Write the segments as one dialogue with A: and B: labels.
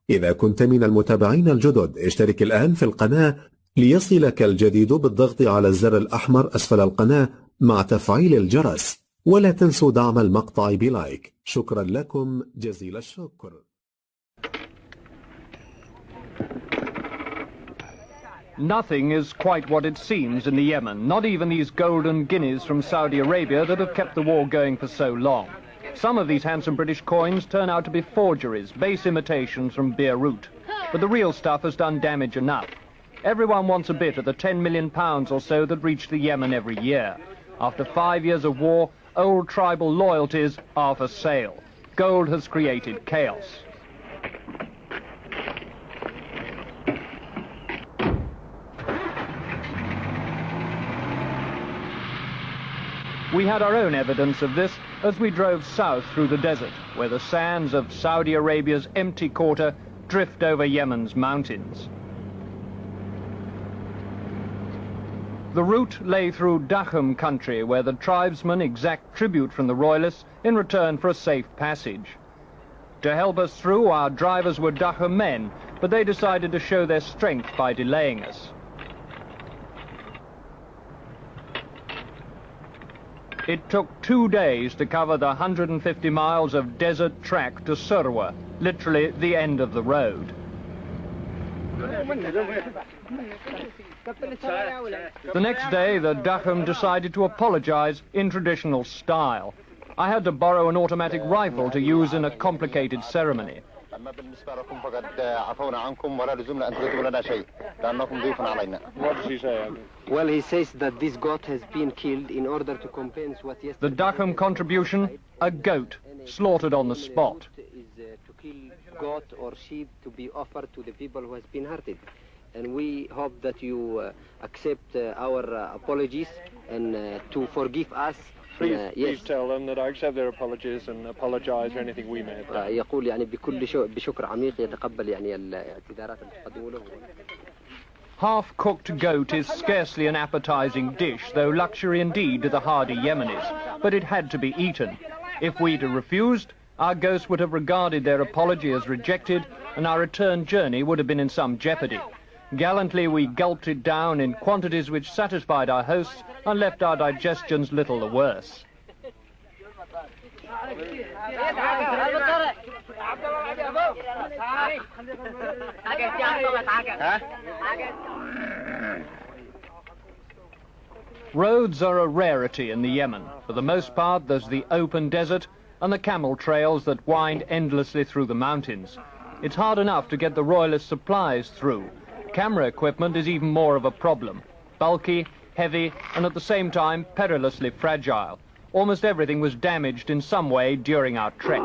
A: إذا كنت من المتابعين الجدد اشترك الآن في القناة ليصلك الجديد بالضغط على الزر الأحمر أسفل القناة مع تفعيل الجرس، ولا تنسوا دعم المقطع بلايك. شكرا لكم جزيل الشكر.
B: Nothing is quite what it seems in the Yemen, not even these golden guineas from Saudi Arabia that have kept the war going for so long. Some of these handsome British coins turn out to be forgeries, base imitations from Beirut. But the real stuff has done damage enough. Everyone wants a bit of the £10 million or so that reach the Yemen every year. After 5 years of war, old tribal loyalties are for sale. Gold has created chaos. We had our own evidence of this as we drove south through the desert, where the sands of Saudi Arabia's empty quarter drift over Yemen's mountains. The route lay through Dachum country, where the tribesmen exact tribute from the royalists in return for a safe passage. To help us through, our drivers were Dachum men, but they decided to show their strength by delaying us. It took 2 days to cover the 150 miles of desert track to Surwa, literally the end of the road. The next day, the Dachum decided to apologize in traditional style. I had to borrow an automatic rifle to use in a complicated ceremony.
C: What does he say?
D: Well, he says that this goat has been killed in order to compensate what yesterday...
B: The Dachum contribution, a goat slaughtered on the spot.
D: To kill goat or sheep to be offered to the people who has been hurted. And we hope that you accept our apologies and to forgive us.
C: Please tell them that I accept their apologies and apologize for anything we may have done.
D: يقول يعني بشكر عميق يتقبل يعني الاعتذارات اللي تقدموا له.
B: Half-cooked goat is scarcely an appetizing dish, though luxury indeed to the hardy Yemenis, but it had to be eaten. If we'd refused, our ghosts would have regarded their apology as rejected, and our return journey would have been in some jeopardy. Gallantly, we gulped it down in quantities which satisfied our hosts and left our digestions little the worse. Roads are a rarity in the Yemen. For the most part, there's the open desert and the camel trails that wind endlessly through the mountains. It's hard enough to get the royalist supplies through. Camera equipment is even more of a problem. Bulky, heavy, and at the same time perilously fragile. Almost everything was damaged in some way during our trek.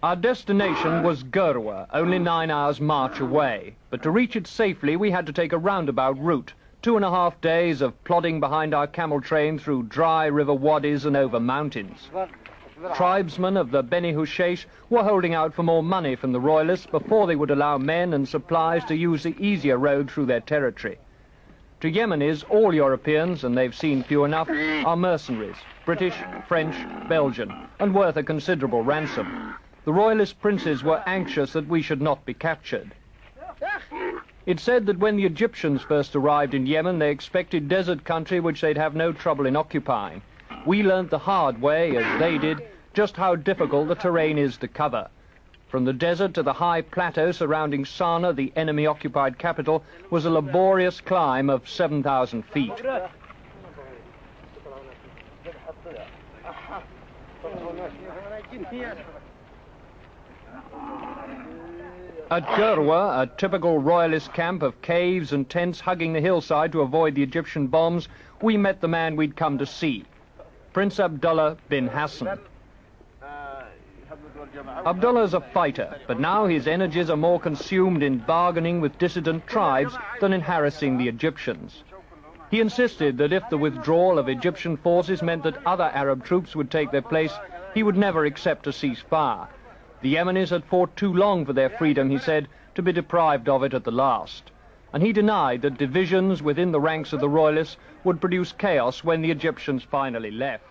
B: Our destination was Gurwa, only 9 hours' march away. But to reach it safely, we had to take a roundabout route. 2.5 days of plodding behind our camel train through dry river wadis and over mountains. Tribesmen of the Beni Hushesh were holding out for more money from the royalists before they would allow men and supplies to use the easier road through their territory. To Yemenis, all Europeans, and they've seen few enough, are mercenaries, British, French, Belgian, and worth a considerable ransom. The royalist princes were anxious that we should not be captured. It's said that when the Egyptians first arrived in Yemen, they expected desert country which they'd have no trouble in occupying. We learned the hard way, as they did, just how difficult the terrain is to cover. From the desert to the high plateau surrounding Sana'a, the enemy-occupied capital, was a laborious climb of 7,000 feet. At Gurwa, a typical royalist camp of caves and tents hugging the hillside to avoid the Egyptian bombs, we met the man we'd come to see, Prince Abdullah bin Hassan. Abdullah's a fighter, but now his energies are more consumed in bargaining with dissident tribes than in harassing the Egyptians. He insisted that if the withdrawal of Egyptian forces meant that other Arab troops would take their place, he would never accept a ceasefire. The Yemenis had fought too long for their freedom, he said, to be deprived of it at the last. And he denied that divisions within the ranks of the royalists would produce chaos when the Egyptians finally left.